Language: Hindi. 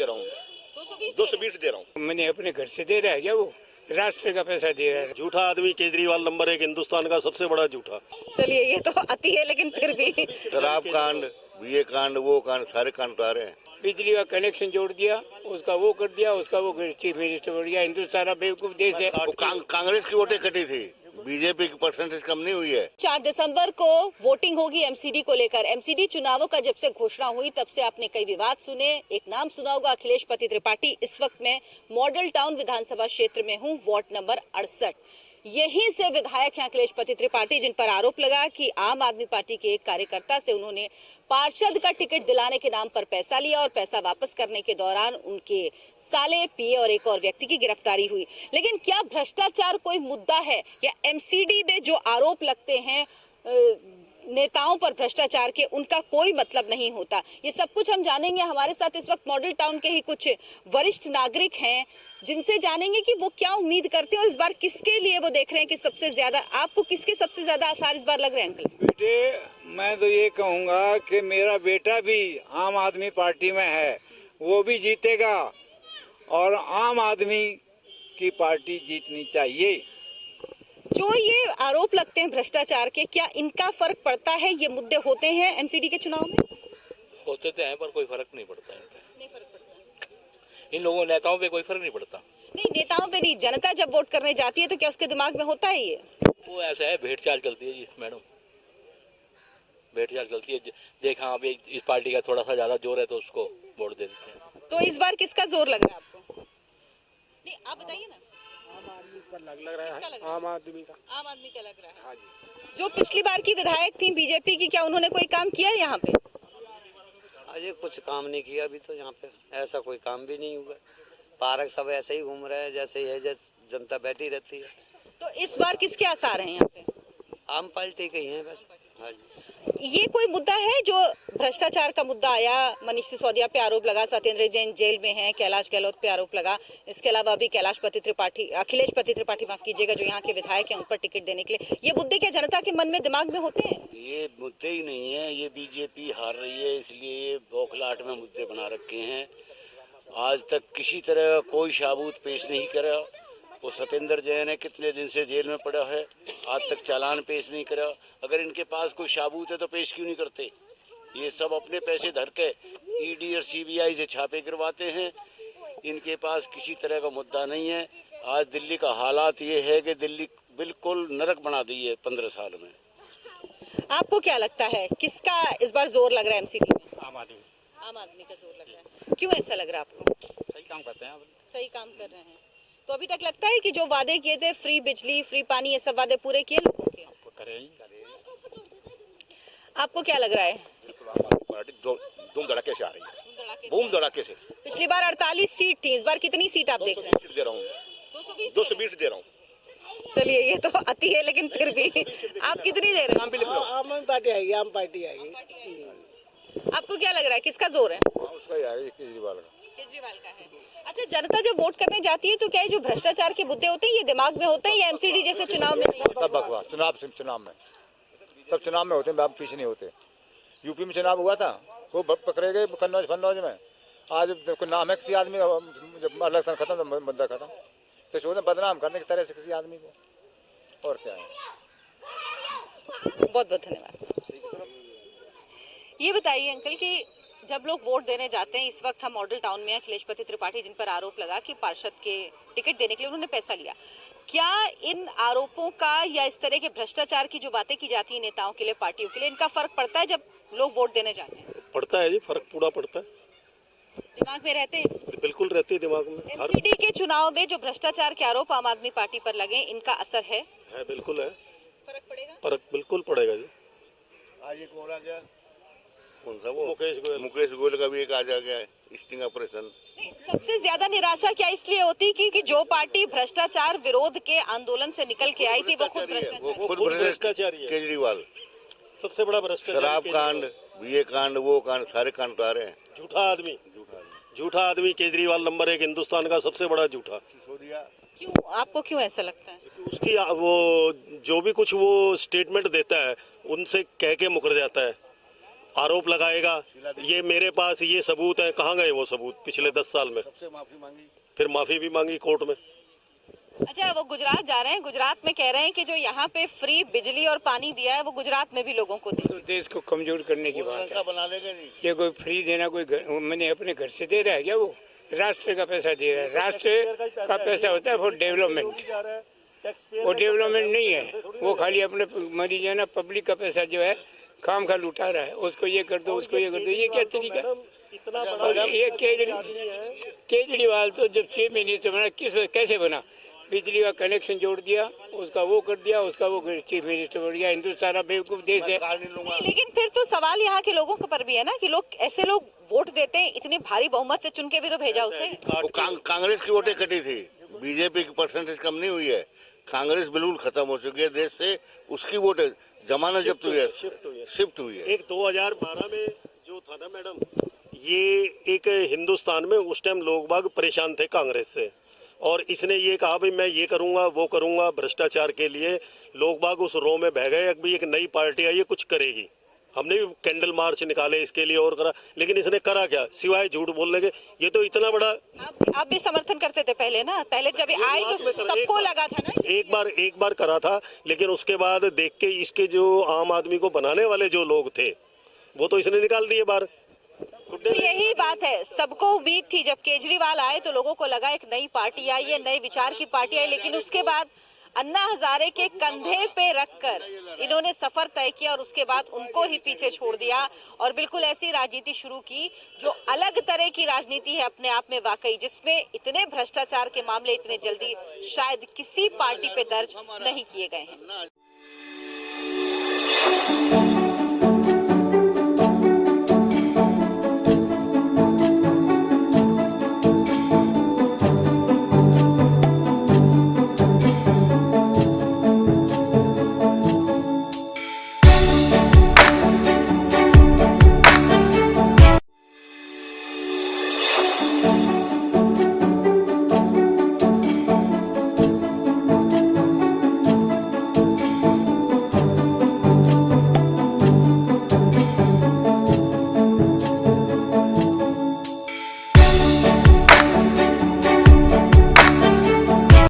रहा हूँ, 220 दे रहा हूँ। मैंने अपने घर से दे रहा है क्या? वो राष्ट्र का पैसा दे रहा है। झूठा आदमी केजरीवाल नंबर 1 हिंदुस्तान का सबसे बड़ा झूठा। चलिए ये तो अति है, लेकिन फिर भी शराब कांड, ये कांड, वो कांड, सारे कांड उठा रहे हैं। बिजली का कनेक्शन जोड़ दिया, उसका वो कर दिया, उसका वो चीफ मिनिस्टर बढ़ गया। हिंदुस्तान बेवकूफ देश है। कांग्रेस की वोटें कटी थी, बीजेपी की परसेंटेज कम नहीं हुई है। 4 दिसंबर को वोटिंग होगी एमसीडी को लेकर। एमसीडी चुनावों का जब से घोषणा हुई तब से आपने कई विवाद सुने। एक नाम सुना होगा, अखिलेश पति त्रिपाठी। इस वक्त मैं मॉडल टाउन विधानसभा क्षेत्र में हूं, वार्ड नंबर 68। यहीं से विधायक हैं अखिलेश पति त्रिपाठी, जिन पर आरोप लगा कि आम आदमी पार्टी के एक कार्यकर्ता से उन्होंने पार्षद का टिकट दिलाने के नाम पर पैसा लिया और पैसा वापस करने के दौरान उनके साले, पिए और एक और व्यक्ति की गिरफ्तारी हुई। लेकिन क्या भ्रष्टाचार कोई मुद्दा है, या एमसीडी में जो आरोप लगते हैं नेताओं पर भ्रष्टाचार के, उनका कोई मतलब नहीं होता? ये सब कुछ हम जानेंगे। हमारे साथ इस वक्त मॉडल टाउन के ही कुछ वरिष्ठ नागरिक हैं, जिनसे जानेंगे कि वो क्या उम्मीद करते हैं और इस बार किसके लिए वो देख रहे हैं कि सबसे ज्यादा, आपको किसके सबसे ज्यादा आसार इस बार लग रहे हैं अंकल? बेटे, मैं तो ये कहूँगा कि मेरा बेटा भी आम आदमी पार्टी में है, वो भी जीतेगा और आम आदमी की पार्टी जीतनी चाहिए। जो ये आरोप लगते हैं भ्रष्टाचार के, क्या इनका फर्क पड़ता है? ये मुद्दे होते हैं एमसीडी के चुनाव में? होते तो हैं, पर कोई फर्क नहीं पड़ता इन पे। नहीं फर्क पड़ता। इन लोगों नेताओं पे कोई फर्क नहीं पड़ता। नहीं, नेताओं पे नहीं, जनता जब वोट करने जाती है तो क्या उसके दिमाग में होता है ये? वो ऐसा है, भेड़ चाल चलती है जी मैडम, भेड़ चाल चलती है। देखा अभी इस पार्टी का थोड़ा सा ज्यादा जोर है तो उसको वोट दे देते हैं। तो इस बार किसका जोर लग रहा है आपको? नहीं, आप बताइए ना। आम आदमी पर लग रहा किसका लग है? रहा है? आम आदमी का। आम आदमी का लग रहा है। हाँ जी। जो पिछली बार की विधायक थी बीजेपी की, क्या उन्होंने कोई काम किया है यहाँ पे? अजय कुछ काम नहीं किया अभी तो यहाँ पे, ऐसा कोई काम भी नहीं हुआ। पार्क सब ऐसे ही घूम रहे हैं जैसे ही है, जैसे जनता बैठी रहती है। तो इस बार किसके आसार हैं यहाँ पे? आम पार्टी के ही हैं वैसे। हाँ जी। ये कोई मुद्दा है जो भ्रष्टाचार का मुद्दा आया? मनीष सिसोदिया पे आरोप लगा, सत्येंद्र जैन जेल में हैं, कैलाश गहलोत पे आरोप लगा, इसके अलावा अभी अखिलेश पति त्रिपाठी माफ कीजिएगा, जो यहाँ के विधायक हैं, उन पर टिकट देने के लिए। ये मुद्दे क्या जनता के मन में, दिमाग में होते हैं? ये मुद्दे ही नहीं है, ये बीजेपी हार रही है इसलिए ये बौखलाहट में मुद्दे बना रखे हैं। आज तक किसी तरह का कोई सबूत पेश नहीं करा। वो सत्येंद्र जैन है, कितने दिन से जेल में पड़ा है, आज तक चालान पेश नहीं करा। अगर इनके पास कोई सबूत है तो पेश क्यों नहीं करते? ये सब अपने पैसे धर के ईडी और सीबीआई से छापे करवाते हैं। इनके पास किसी तरह का मुद्दा नहीं है। आज दिल्ली का हालात ये है कि दिल्ली बिल्कुल नरक बना दी है 15 साल में। आपको क्या लगता है किसका इस बार जोर लग रहा है एमसीडी में? आम आदमी। आम आदमी का जोर लग रहा है। क्यों ऐसा लग रहा है आपको? सही काम करते हैं। सही काम कर रहे हैं। तो अभी तक लगता है कि जो वादे किए थे, फ्री बिजली, फ्री पानी, ये सब वादे पूरे किए लोगों के? आपको क्या लग रहा है? पार्टी धूम धड़ाके से आ रही है, बूम धड़ाके से। पिछली बार 48 सीट थी, इस बार कितनी सीट आप देख रहे हैं? 220 दे रहा हूँ, 220 दे रहा हूँ। चलिए ये तो अति है, लेकिन फिर भी आप कितनी दे रहे हैं? आम पार्टी आएगी, आम पार्टी आएगी। आपको क्या लग रहा है किसका जोर है? उसका ही आएगा, केजरीवाल का। केजरीवाल का है। अच्छा, जनता जब वोट करने जाती है तो क्या ये जो भ्रष्टाचार के मुद्दे होते हैं ये दिमाग में होते हैं, या एमसीडी जैसे चुनाव में नहीं? सब बकवास। चुनाव में सब चुनाव में होते हैं, पीछे नहीं होते। यूपी में चुनाव हुआ था, वो पकड़े गए कन्नौज में। आज नाम है किसी आदमी, जब इलेक्शन खत्म तो मुद्दा खत्म, तो सोचते बदनाम करने की तरह से किसी आदमी को, और क्या है। बहुत बहुत धन्यवाद। ये बताइए अंकल कि जब लोग वोट देने जाते हैं, इस वक्त हम मॉडल टाउन में अखिलेश पति त्रिपाठी, जिन पर आरोप लगा कि पार्षद के टिकट देने के लिए उन्होंने पैसा लिया, क्या इन आरोपों का या इस तरह के भ्रष्टाचार की जो बातें की जाती है नेताओं के लिए, पार्टियों के लिए, इनका फर्क पड़ता है जब लोग वोट देने जाते हैं? पड़ता है जी, फर्क पूरा पड़ता है। दिमाग में रहते हैं? बिल्कुल रहते हैं दिमाग में। एमसीडी के चुनाव में जो भ्रष्टाचार के आरोप आम आदमी पार्टी पर लगे, इनका असर है? बिल्कुल है। फर्क पड़ेगा? फर्क बिल्कुल पड़ेगा जी। आज एक और आ गया, कौन सा वो मुकेश गोयल का भी एक आ जा गया है, स्टिंग ऑपरेशन। सबसे ज्यादा निराशा क्या इसलिए होती कि जो पार्टी भ्रष्टाचार विरोध के आंदोलन से निकल के आई थी वो खुद भ्रष्टाचारी है। केजरीवाल सबसे बड़ा भ्रष्टाचार। शराब कांड, ये कांड, वो कांड, सारे कांड उठा रहे हैं। झूठा आदमी केजरीवाल नंबर 1 हिंदुस्तान का सबसे बड़ा झूठा। क्यों, आपको क्यों ऐसा लगता है? उसकी वो जो भी कुछ वो स्टेटमेंट देता है उनसे कह के मुकर जाता है। आरोप लगाएगा। ये मेरे पास ये सबूत है, कहाँ गए वो सबूत पिछले 10 साल में? फिर माफी भी मांगी कोर्ट में। अच्छा, वो गुजरात जा रहे हैं, गुजरात में कह रहे हैं कि जो यहाँ पे फ्री बिजली और पानी दिया है वो गुजरात में भी लोगों को दे। तो देश को कमजोर करने की बात है। ये कोई फ्री देना, कोई मैंने अपने घर से दे रहा है क्या? वो राष्ट्र का पैसा दे रहा है। राष्ट्र का पैसा होता है फॉर डेवलपमेंट, वो डेवलपमेंट नहीं है। वो खाली अपने मरी जाना पब्लिक का पैसा जो है काम खा लुटा रहा है। उसको ये कर दो, उसको ये कर दो, ये क्या तरीका? और ये केजरीवाल तो जब 6 महीने से बना, कैसे बना? बिजली का कनेक्शन जोड़ दिया, उसका वो कर दिया, उसका वो चीफ मिनिस्टर बन गया। हिंदुस्तान सारा बेवकूफ देश है। लेकिन फिर तो सवाल यहाँ के लोगों के पर भी है ना कि लोग ऐसे लोग वोट देते हैं, इतनी भारी बहुमत से चुन के भी तो भेजा उसे। कांग्रेस की वोटें कटी थी, बीजेपी की परसेंटेज कम नहीं हुई है। कांग्रेस बिल्कुल खत्म हो चुकी है देश से, उसकी वोटें जमाना जब्त हुई है, शिफ्ट हुई है। एक 2012 में जो था ना मैडम, ये एक हिंदुस्तान में उस टाइम लोग बाग परेशान थे कांग्रेस से, और इसने ये कहा भाई मैं ये करूंगा वो करूंगा भ्रष्टाचार के लिए। लोग बाग उस रो में बह गए कि एक नई पार्टी आई है, कुछ करेगी। हमने भी कैंडल मार्च निकाले इसके लिए और करा, लेकिन इसने करा क्या सिवाय झूठ बोलने के? ये तो इतना बड़ा। आप भी समर्थन करते थे पहले ना, पहले जब आई तो सबको लगा था ना। एक बार करा था, लेकिन उसके बाद देख के इसके जो आम आदमी को बनाने वाले जो लोग थे वो तो इसने निकाल दिए बाहर। तो यही बात है, सबको उम्मीद थी जब केजरीवाल आए तो लोगों को लगा एक नई पार्टी आई है, नए विचार की पार्टी आई, लेकिन उसके बाद अन्ना हजारे के कंधे पे रखकर इन्होंने सफर तय किया और उसके बाद उनको ही पीछे छोड़ दिया और बिल्कुल ऐसी राजनीति शुरू की जो अलग तरह की राजनीति है अपने आप में वाकई, जिसमें इतने भ्रष्टाचार के मामले इतने जल्दी शायद किसी पार्टी पे दर्ज नहीं किए गए हैं।